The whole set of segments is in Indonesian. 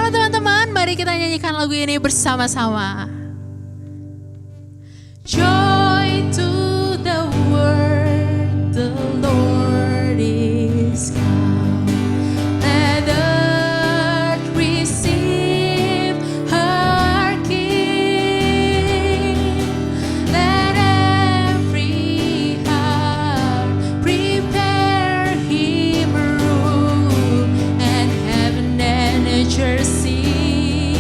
Halo teman-teman, mari kita nyanyikan lagu ini bersama-sama. Joy to the world, the Lord is come. Let earth receive her King. Let every heart prepare Him room, and heaven and nature sing,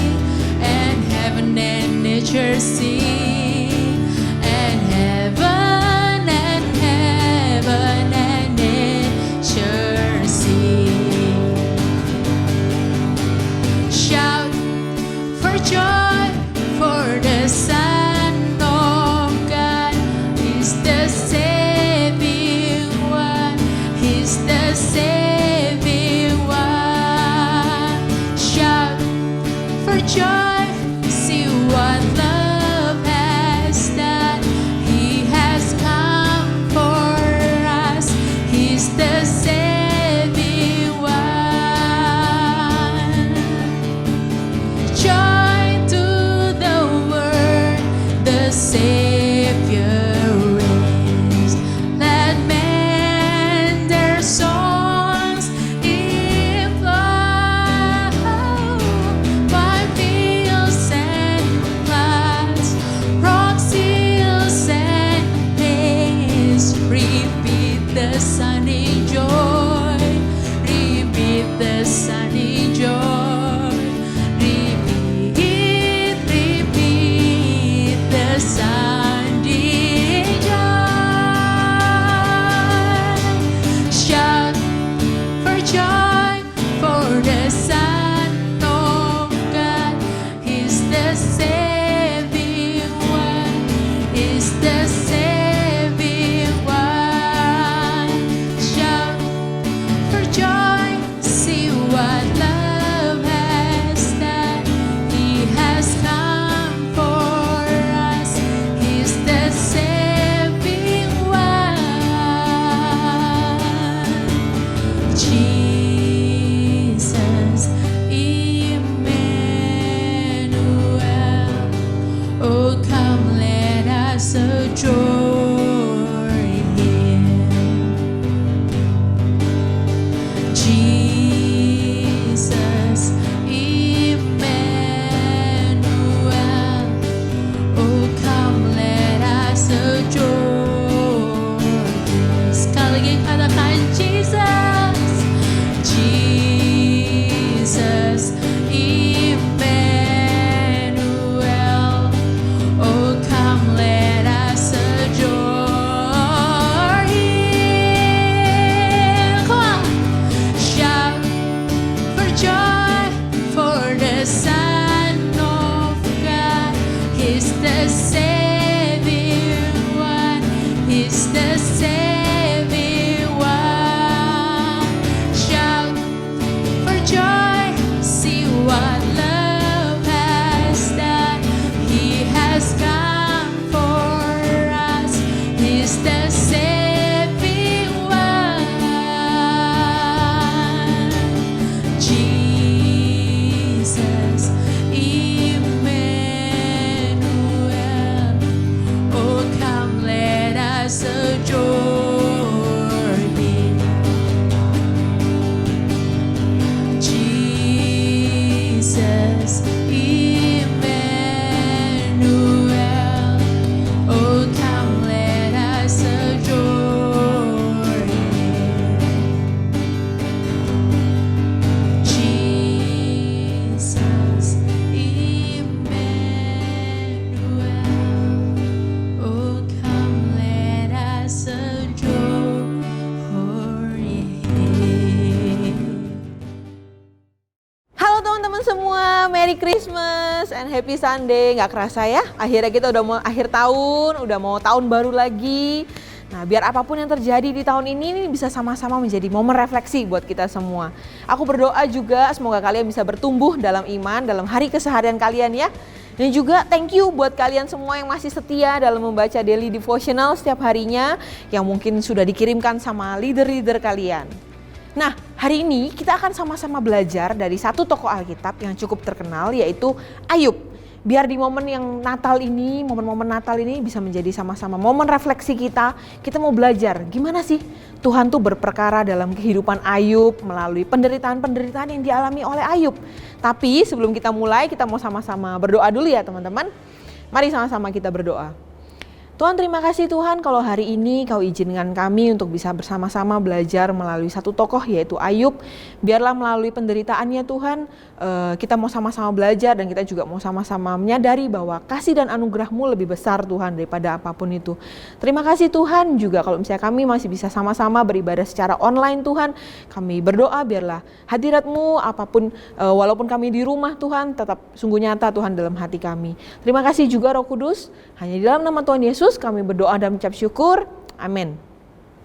and heaven and nature sing. Joy for the Son of God is the saving one. He's the saving one. Shout for joy, see what love has done. He has come for us. He's the saving one. Joy. Savior is. Let men their songs employ by fields and floods, rocks, hills and plains. Repeat the sunny joy, repeat the sunny joy. Sunday joy. Shout for joy for the Son of God. He's the saving one. He's the saving one. Shout for joy. See what love has done. He has come for the saving one. Jesus, Emmanuel. Oh, come, let us adore Him. Jesus, Emmanuel. Oh, come, let us adore Him. Sekali lagi katakan Jesus, Jesus, Emmanuel. Oh, come, let us adore Him. Come on, shout for joy for the Son of God. He's the saving one. He's the saving one. Shout for joy. See what love has done. He has come for us. He's the saving one. Jesus, Emmanuel. Oh, come, let us adore Him. Jesus, Emmanuel. Oh, come, let us adore Him. Jesus, Emmanuel. Oh, come, let us adore Him. Halo teman-teman semua, Merry Christmas and Happy Sunday. Gak kerasa ya, akhirnya kita udah mau akhir tahun, udah mau tahun baru lagi. Nah, biar apapun yang terjadi di tahun ini bisa sama-sama menjadi momen refleksi buat kita semua. Aku berdoa juga semoga kalian bisa bertumbuh dalam iman, dalam hari keseharian kalian ya. Dan juga thank you buat kalian semua yang masih setia dalam membaca daily devotional setiap harinya yang mungkin sudah dikirimkan sama leader-leader kalian. Nah, hari ini kita akan sama-sama belajar dari satu tokoh Alkitab yang cukup terkenal, yaitu Ayub. Biar di momen yang Natal ini, momen-momen Natal ini bisa menjadi sama-sama momen refleksi kita. Kita mau belajar gimana sih Tuhan tuh berperkara dalam kehidupan Ayub melalui penderitaan-penderitaan yang dialami oleh Ayub. Tapi sebelum kita mulai, kita mau sama-sama berdoa dulu ya teman-teman. Mari sama-sama kita berdoa. Tuhan, terima kasih Tuhan kalau hari ini Kau izinkan kami untuk bisa bersama-sama belajar melalui satu tokoh yaitu Ayub. Biarlah melalui penderitaannya Tuhan, kita mau sama-sama belajar dan kita juga mau sama-sama menyadari bahwa kasih dan anugerah-Mu lebih besar Tuhan daripada apapun itu. Terima kasih Tuhan juga kalau misalnya kami masih bisa sama-sama beribadah secara online Tuhan. Kami berdoa biarlah hadirat-Mu apapun, walaupun kami di rumah Tuhan tetap sungguh nyata Tuhan dalam hati kami. Terima kasih juga Roh Kudus, hanya di dalam nama Tuhan Yesus kami berdoa dan mengucap syukur, amin.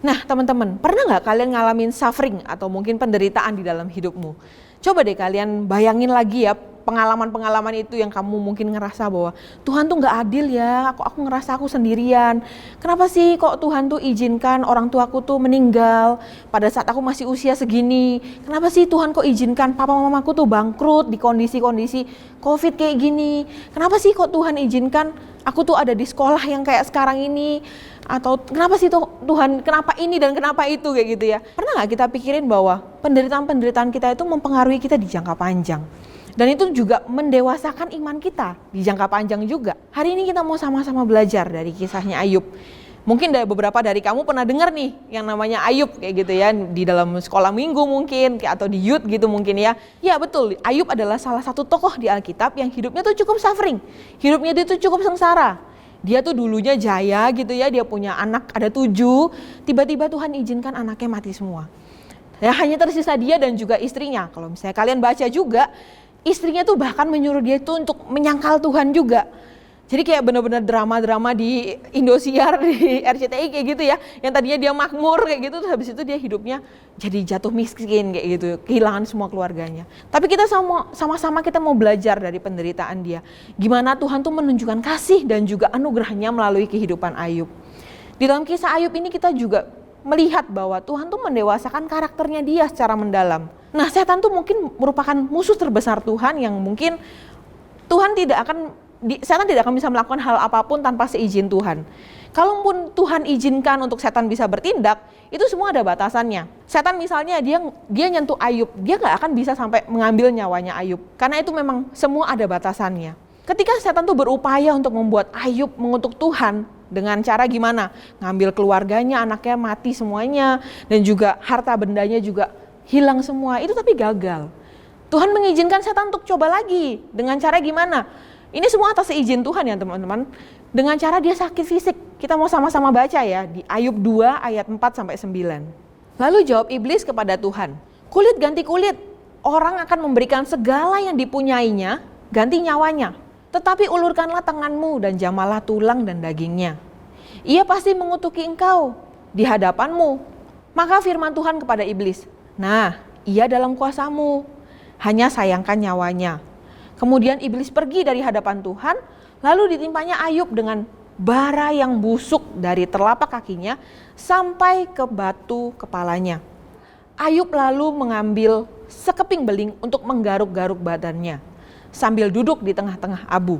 Nah teman-teman, pernah nggak kalian ngalamin suffering atau mungkin penderitaan di dalam hidupmu? Coba deh kalian bayangin lagi ya pengalaman-pengalaman itu yang kamu mungkin ngerasa bahwa Tuhan tuh nggak adil ya, aku ngerasa aku sendirian. Kenapa sih kok Tuhan tuh izinkan orang tuaku tuh meninggal pada saat aku masih usia segini? Kenapa sih Tuhan kok izinkan papa mamaku tuh bangkrut di kondisi-kondisi COVID kayak gini? Kenapa sih kok Tuhan izinkan aku tuh ada di sekolah yang kayak sekarang ini? Atau kenapa sih Tuhan, kenapa ini dan kenapa itu kayak gitu ya? Pernah gak kita pikirin bahwa penderitaan-penderitaan kita itu mempengaruhi kita di jangka panjang? Dan itu juga mendewasakan iman kita di jangka panjang juga. Hari ini kita mau sama-sama belajar dari kisahnya Ayub. Mungkin beberapa dari kamu pernah dengar nih yang namanya Ayub kayak gitu ya, di dalam sekolah minggu mungkin atau di youth gitu mungkin ya. Ya betul, Ayub adalah salah satu tokoh di Alkitab yang hidupnya tuh cukup suffering. Hidupnya dia tuh cukup sengsara. Dia tuh dulunya jaya gitu ya, dia punya anak ada 7, tiba-tiba Tuhan izinkan anaknya mati semua. Ya hanya tersisa dia dan juga istrinya. Kalau misalnya kalian baca juga, istrinya tuh bahkan menyuruh dia tuh untuk menyangkal Tuhan juga. Jadi kayak benar-benar drama-drama di Indosiar, di RCTI kayak gitu ya. Yang tadinya dia makmur kayak gitu, terus habis itu dia hidupnya jadi jatuh miskin kayak gitu. Kehilangan semua keluarganya. Tapi kita sama-sama kita mau belajar dari penderitaan dia. Gimana Tuhan tuh menunjukkan kasih dan juga anugerahnya melalui kehidupan Ayub. Di dalam kisah Ayub ini kita juga melihat bahwa Tuhan tuh mendewasakan karakternya dia secara mendalam. Nah setan tuh mungkin merupakan musuh terbesar Tuhan yang mungkin setan tidak akan bisa melakukan hal apapun tanpa seizin Tuhan. Kalaupun Tuhan izinkan untuk setan bisa bertindak, itu semua ada batasannya. Setan misalnya dia nyentuh Ayub, dia nggak akan bisa sampai mengambil nyawanya Ayub. Karena itu memang semua ada batasannya. Ketika setan tuh berupaya untuk membuat Ayub mengutuk Tuhan, dengan cara gimana? Ngambil keluarganya, anaknya mati semuanya, dan juga harta bendanya juga hilang semua, itu tapi gagal. Tuhan mengizinkan setan untuk coba lagi, dengan cara gimana? Ini semua atas izin Tuhan ya teman-teman. Dengan cara dia sakit fisik. Kita mau sama-sama baca ya di Ayub 2 ayat 4-9. Lalu jawab iblis kepada Tuhan, kulit ganti kulit, orang akan memberikan segala yang dipunyainya, ganti nyawanya. Tetapi ulurkanlah tanganmu dan jamalah tulang dan dagingnya. Ia pasti mengutuki engkau di hadapanmu. Maka firman Tuhan kepada iblis, nah ia dalam kuasamu, hanya sayangkan nyawanya. Kemudian iblis pergi dari hadapan Tuhan, lalu ditimpanya Ayub dengan bara yang busuk dari telapak kakinya sampai ke batu kepalanya. Ayub lalu mengambil sekeping beling untuk menggaruk-garuk badannya, sambil duduk di tengah-tengah abu.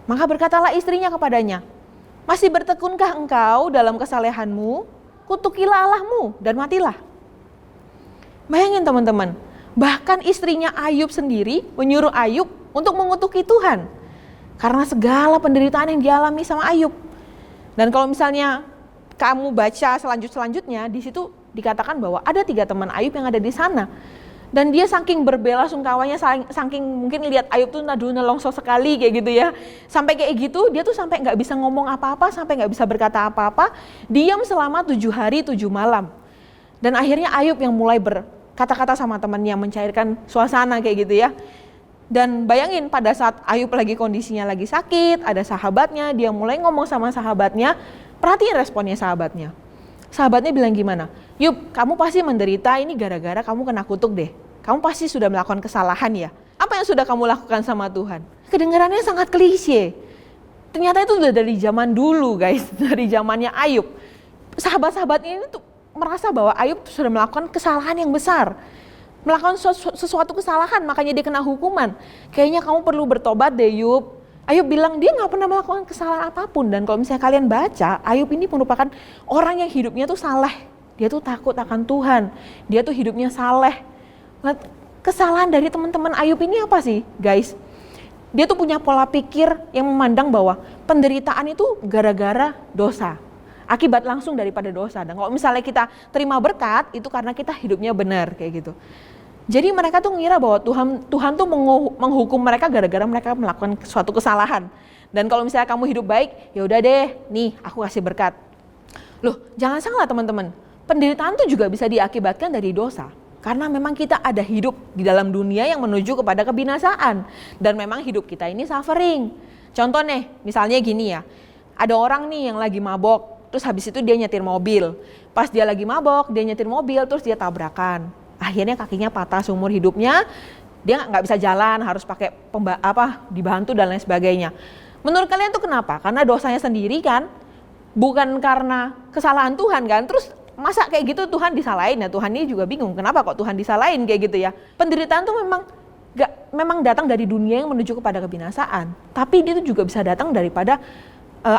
Maka berkatalah istrinya kepadanya, masih bertekunkah engkau dalam kesalehanmu? Kutukilah Allahmu dan matilah. Bayangin teman-teman, bahkan istrinya Ayub sendiri menyuruh Ayub untuk mengutuki Tuhan karena segala penderitaan yang dialami sama Ayub. Dan kalau misalnya kamu baca selanjutnya di situ dikatakan bahwa ada 3 teman Ayub yang ada di sana. Dan dia saking berbela-sungkawanya, saking mungkin lihat Ayub tuh nelongso sekali kayak gitu ya. Sampai kayak gitu, dia tuh sampai nggak bisa ngomong apa-apa, sampai nggak bisa berkata apa-apa, diam selama 7 hari 7 malam. Dan akhirnya Ayub yang mulai berkata-kata sama temannya, mencairkan suasana kayak gitu ya. Dan bayangin pada saat Ayub lagi kondisinya lagi sakit, ada sahabatnya, dia mulai ngomong sama sahabatnya, perhatiin responnya sahabatnya. Sahabatnya bilang gimana? Yub, kamu pasti menderita ini gara-gara kamu kena kutuk deh. Kamu pasti sudah melakukan kesalahan ya. Apa yang sudah kamu lakukan sama Tuhan? Kedengarannya sangat klise. Ternyata itu udah dari zaman dulu guys, dari zamannya Ayub. Sahabat-sahabat ini tuh merasa bahwa Ayub sudah melakukan kesalahan yang besar. Melakukan sesuatu kesalahan, makanya dia kena hukuman. Kayaknya kamu perlu bertobat deh, Ayub. Ayub bilang dia nggak pernah melakukan kesalahan apapun. Dan kalau misalnya kalian baca, Ayub ini merupakan orang yang hidupnya tuh saleh. Dia tuh takut akan Tuhan. Dia tuh hidupnya saleh. Kesalahan dari teman-teman Ayub ini apa sih, guys? Dia tuh punya pola pikir yang memandang bahwa penderitaan itu gara-gara dosa. Akibat langsung daripada dosa. Dan kalau misalnya kita terima berkat, itu karena kita hidupnya benar, kayak gitu. Jadi mereka tuh ngira bahwa Tuhan tuh menghukum mereka gara-gara mereka melakukan suatu kesalahan. Dan kalau misalnya kamu hidup baik, ya udah deh, nih aku kasih berkat. Loh, jangan salah teman-teman. Penderitaan tuh juga bisa diakibatkan dari dosa. Karena memang kita ada hidup di dalam dunia yang menuju kepada kebinasaan. Dan memang hidup kita ini suffering. Contoh nih, misalnya gini ya. Ada orang nih yang lagi mabok. Terus habis itu dia nyetir mobil. Pas dia lagi mabok, dia nyetir mobil, terus dia tabrakan. Akhirnya kakinya patah seumur hidupnya. Dia nggak bisa jalan, harus pakai dibantu dan lain sebagainya. Menurut kalian tuh kenapa? Karena dosanya sendiri kan? Bukan karena kesalahan Tuhan kan? Terus masa kayak gitu Tuhan disalahin? Ya Tuhan ini juga bingung, kenapa kok Tuhan disalahin kayak gitu ya? Penderitaan tuh memang datang dari dunia yang menuju kepada kebinasaan. Tapi dia tuh juga bisa datang daripada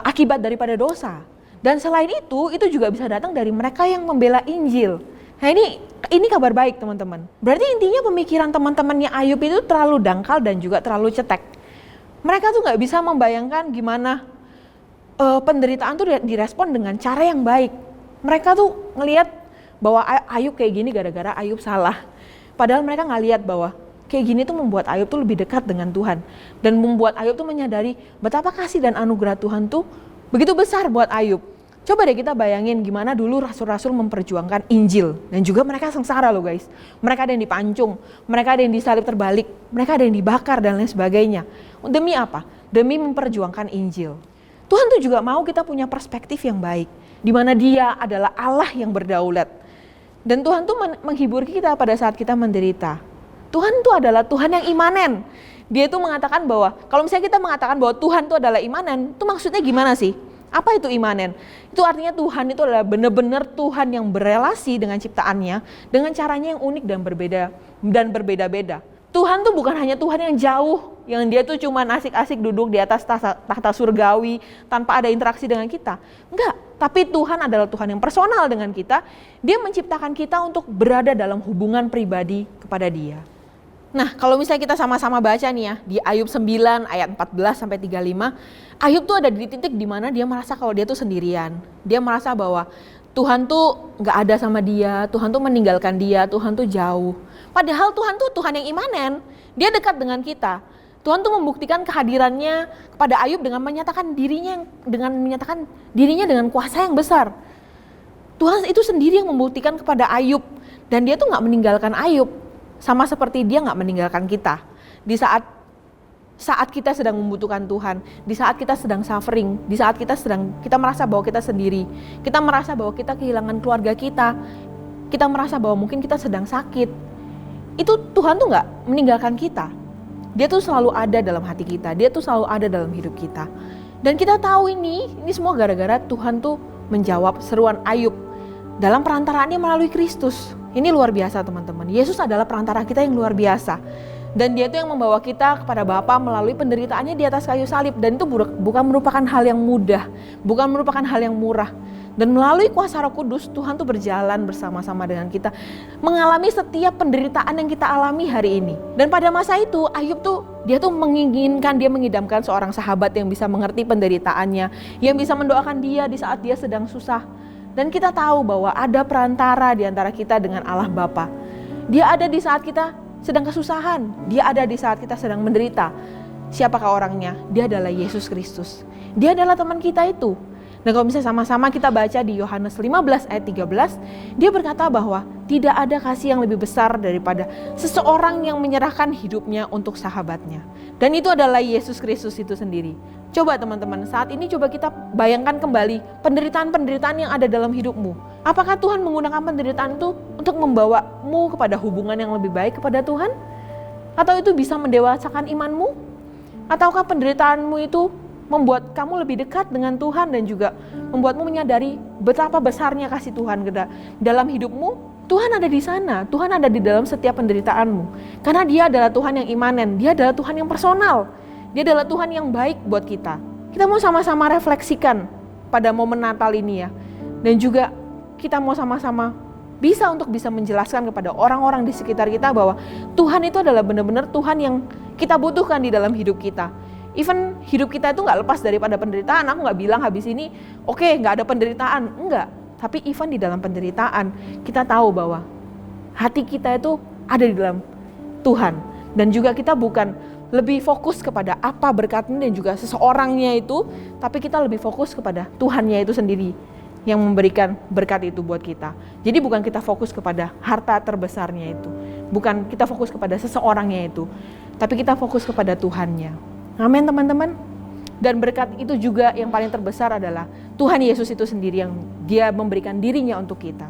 akibat daripada dosa. Dan selain itu juga bisa datang dari mereka yang membela Injil. Nah ini kabar baik teman-teman. Berarti intinya pemikiran teman-temannya Ayub itu terlalu dangkal dan juga terlalu cetek. Mereka tuh gak bisa membayangkan gimana penderitaan tuh direspon dengan cara yang baik. Mereka tuh ngelihat bahwa Ayub kayak gini gara-gara Ayub salah. Padahal mereka gak lihat bahwa kayak gini tuh membuat Ayub tuh lebih dekat dengan Tuhan. Dan membuat Ayub tuh menyadari betapa kasih dan anugerah Tuhan tuh begitu besar buat Ayub. Coba deh kita bayangin gimana dulu rasul-rasul memperjuangkan Injil. Dan juga mereka sengsara loh guys. Mereka ada yang dipancung, mereka ada yang disalib terbalik, mereka ada yang dibakar dan lain sebagainya. Demi apa? Demi memperjuangkan Injil. Tuhan tuh juga mau kita punya perspektif yang baik. Di mana Dia adalah Allah yang berdaulat. Dan Tuhan tuh menghibur kita pada saat kita menderita. Tuhan tuh adalah Tuhan yang imanen. Dia tuh mengatakan bahwa, kalau misalnya kita mengatakan bahwa Tuhan tuh adalah imanen, itu maksudnya gimana sih? Apa itu imanen? Itu artinya Tuhan itu adalah benar-benar Tuhan yang berelasi dengan ciptaannya dengan caranya yang unik dan berbeda-beda. Tuhan tuh bukan hanya Tuhan yang jauh, yang dia tuh cuma asik-asik duduk di atas tahta surgawi tanpa ada interaksi dengan kita. Enggak, tapi Tuhan adalah Tuhan yang personal dengan kita. Dia menciptakan kita untuk berada dalam hubungan pribadi kepada Dia. Nah, kalau misalnya kita sama-sama baca nih ya, di Ayub 9 ayat 14 sampai 35, Ayub tuh ada di titik di mana dia merasa kalau dia tuh sendirian. Dia merasa bahwa Tuhan tuh nggak ada sama dia, Tuhan tuh meninggalkan dia, Tuhan tuh jauh. Padahal Tuhan tuh Tuhan yang imanen, dia dekat dengan kita. Tuhan tuh membuktikan kehadirannya kepada Ayub dengan menyatakan dirinya dengan kuasa yang besar. Tuhan itu sendiri yang membuktikan kepada Ayub, dan dia tuh nggak meninggalkan Ayub. Sama seperti Dia nggak meninggalkan kita. Di saat kita sedang membutuhkan Tuhan, di saat kita sedang suffering, di saat kita merasa bahwa kita sendiri, kita merasa bahwa kita kehilangan keluarga kita merasa bahwa mungkin kita sedang sakit, itu Tuhan tuh nggak meninggalkan kita. Dia tuh selalu ada dalam hati kita, Dia tuh selalu ada dalam hidup kita. Dan kita tahu ini semua gara-gara Tuhan tuh menjawab seruan Ayub dalam perantaraannya melalui Kristus. Ini luar biasa teman-teman. Yesus adalah perantara kita yang luar biasa. Dan Dia itu yang membawa kita kepada Bapa melalui penderitaannya di atas kayu salib. Dan itu bukan merupakan hal yang mudah, bukan merupakan hal yang murah. Dan melalui kuasa Roh Kudus, Tuhan tuh berjalan bersama-sama dengan kita, mengalami setiap penderitaan yang kita alami hari ini. Dan pada masa itu, Ayub tuh, dia mengidamkan seorang sahabat yang bisa mengerti penderitaannya, yang bisa mendoakan dia di saat dia sedang susah. Dan kita tahu bahwa ada perantara di antara kita dengan Allah Bapa. Dia ada di saat kita sedang kesusahan. Dia ada di saat kita sedang menderita. Siapakah orangnya? Dia adalah Yesus Kristus. Dia adalah teman kita itu. Dan kalau misalnya sama-sama kita baca di Yohanes 15 ayat 13, dia berkata bahwa tidak ada kasih yang lebih besar daripada seseorang yang menyerahkan hidupnya untuk sahabatnya. Dan itu adalah Yesus Kristus itu sendiri. Coba teman-teman, saat ini coba kita bayangkan kembali penderitaan-penderitaan yang ada dalam hidupmu. Apakah Tuhan menggunakan penderitaan itu untuk membawamu kepada hubungan yang lebih baik kepada Tuhan? Atau itu bisa mendewasakan imanmu? Ataukah penderitaanmu itu membuat kamu lebih dekat dengan Tuhan dan juga membuatmu menyadari betapa besarnya kasih Tuhan dalam hidupmu. Tuhan ada di sana, Tuhan ada di dalam setiap penderitaanmu. Karena Dia adalah Tuhan yang imanen, Dia adalah Tuhan yang personal, Dia adalah Tuhan yang baik buat kita. Kita mau sama-sama refleksikan pada momen Natal ini ya. Dan juga kita mau sama-sama bisa menjelaskan kepada orang-orang di sekitar kita bahwa Tuhan itu adalah benar-benar Tuhan yang kita butuhkan di dalam hidup kita. Even hidup kita itu gak lepas daripada penderitaan. Aku gak bilang habis ini oke, gak ada penderitaan, enggak. Tapi even di dalam penderitaan, kita tahu bahwa hati kita itu ada di dalam Tuhan. Dan juga kita bukan lebih fokus kepada apa berkatnya dan juga seseorangnya itu, tapi kita lebih fokus kepada Tuhannya itu sendiri yang memberikan berkat itu buat kita. Jadi bukan kita fokus kepada harta terbesarnya itu, bukan kita fokus kepada seseorangnya itu, tapi kita fokus kepada Tuhannya. Amin teman-teman. Dan berkat itu juga yang paling terbesar adalah Tuhan Yesus itu sendiri yang Dia memberikan dirinya untuk kita.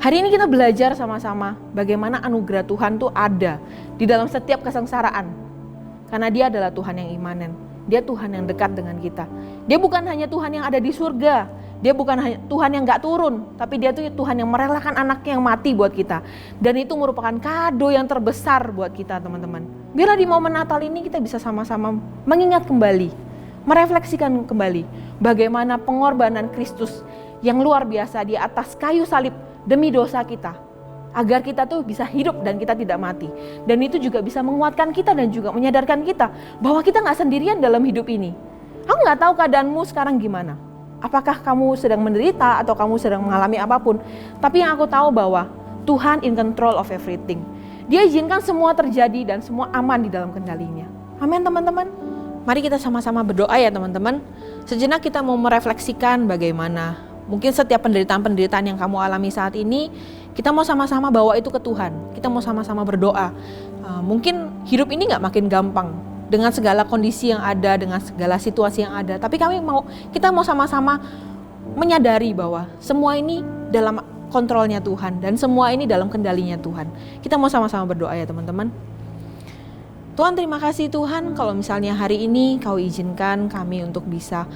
Hari ini kita belajar sama-sama bagaimana anugerah Tuhan tuh ada di dalam setiap kesengsaraan. Karena Dia adalah Tuhan yang imanen. Dia Tuhan yang dekat dengan kita. Dia bukan hanya Tuhan yang ada di surga. Dia bukan hanya Tuhan yang gak turun. Tapi Dia tuh Tuhan yang merelakan anaknya yang mati buat kita. Dan itu merupakan kado yang terbesar buat kita teman-teman. Biarlah di momen Natal ini kita bisa sama-sama mengingat kembali, merefleksikan kembali bagaimana pengorbanan Kristus yang luar biasa di atas kayu salib demi dosa kita, agar kita tuh bisa hidup dan kita tidak mati. Dan itu juga bisa menguatkan kita dan juga menyadarkan kita bahwa kita gak sendirian dalam hidup ini. Aku gak tahu keadaanmu sekarang gimana, apakah kamu sedang menderita atau kamu sedang mengalami apapun, tapi yang aku tahu bahwa Tuhan in control of everything. Dia izinkan semua terjadi dan semua aman di dalam kendalinya. Amin teman-teman. Mari kita sama-sama berdoa ya teman-teman. Sejenak kita mau merefleksikan bagaimana mungkin setiap penderitaan-penderitaan yang kamu alami saat ini, kita mau sama-sama bawa itu ke Tuhan. Kita mau sama-sama berdoa. Mungkin hidup ini gak makin gampang dengan segala kondisi yang ada, dengan segala situasi yang ada. Tapi kita mau sama-sama menyadari bahwa semua ini dalam kontrolnya Tuhan dan semua ini dalam kendalinya Tuhan. Kita mau sama-sama berdoa ya teman-teman. Tuhan, terima kasih Tuhan kalau misalnya hari ini Kau izinkan kami untuk bisa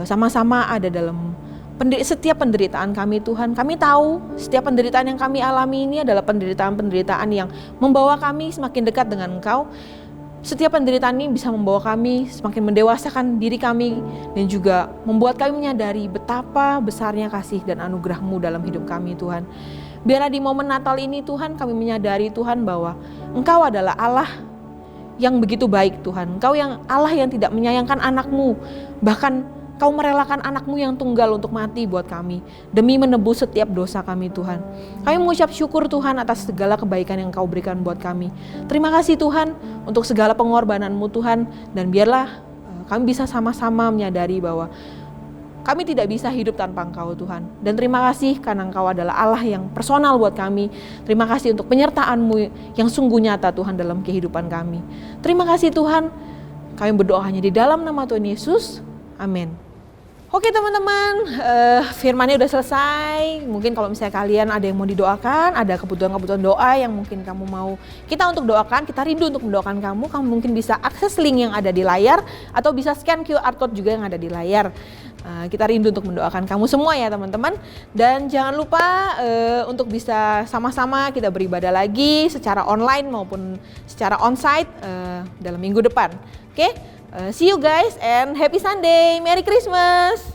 sama-sama ada dalam setiap penderitaan kami Tuhan. Kami tahu setiap penderitaan yang kami alami ini adalah penderitaan-penderitaan yang membawa kami semakin dekat dengan Engkau. Setiap penderitaan ini bisa membawa kami semakin mendewasakan diri kami dan juga membuat kami menyadari betapa besarnya kasih dan anugerah-Mu dalam hidup kami Tuhan. Biarlah di momen Natal ini Tuhan kami menyadari Tuhan bahwa Engkau adalah Allah yang begitu baik Tuhan. Engkau yang Allah yang tidak menyayangkan anak-Mu. Bahkan Kau merelakan anak-Mu yang tunggal untuk mati buat kami. Demi menebus setiap dosa kami Tuhan. Kami mengucap syukur Tuhan atas segala kebaikan yang Kau berikan buat kami. Terima kasih Tuhan untuk segala pengorbanan-Mu Tuhan. Dan biarlah kami bisa sama-sama menyadari bahwa kami tidak bisa hidup tanpa Engkau Tuhan. Dan terima kasih karena Engkau adalah Allah yang personal buat kami. Terima kasih untuk penyertaan-Mu yang sungguh nyata Tuhan dalam kehidupan kami. Terima kasih Tuhan. Kami berdoa hanya di dalam nama Tuhan Yesus. Amin. Oke teman-teman, firmannya udah selesai. Mungkin kalau misalnya kalian ada yang mau didoakan, ada kebutuhan-kebutuhan doa yang mungkin kamu mau kita untuk doakan, kita rindu untuk mendoakan kamu. Kamu mungkin bisa akses link yang ada di layar atau bisa scan QR code juga yang ada di layar. Kita rindu untuk mendoakan kamu semua ya teman-teman. Dan jangan lupa untuk bisa sama-sama kita beribadah lagi secara online maupun secara onsite dalam minggu depan. Oke? See you guys and happy Sunday. Merry Christmas.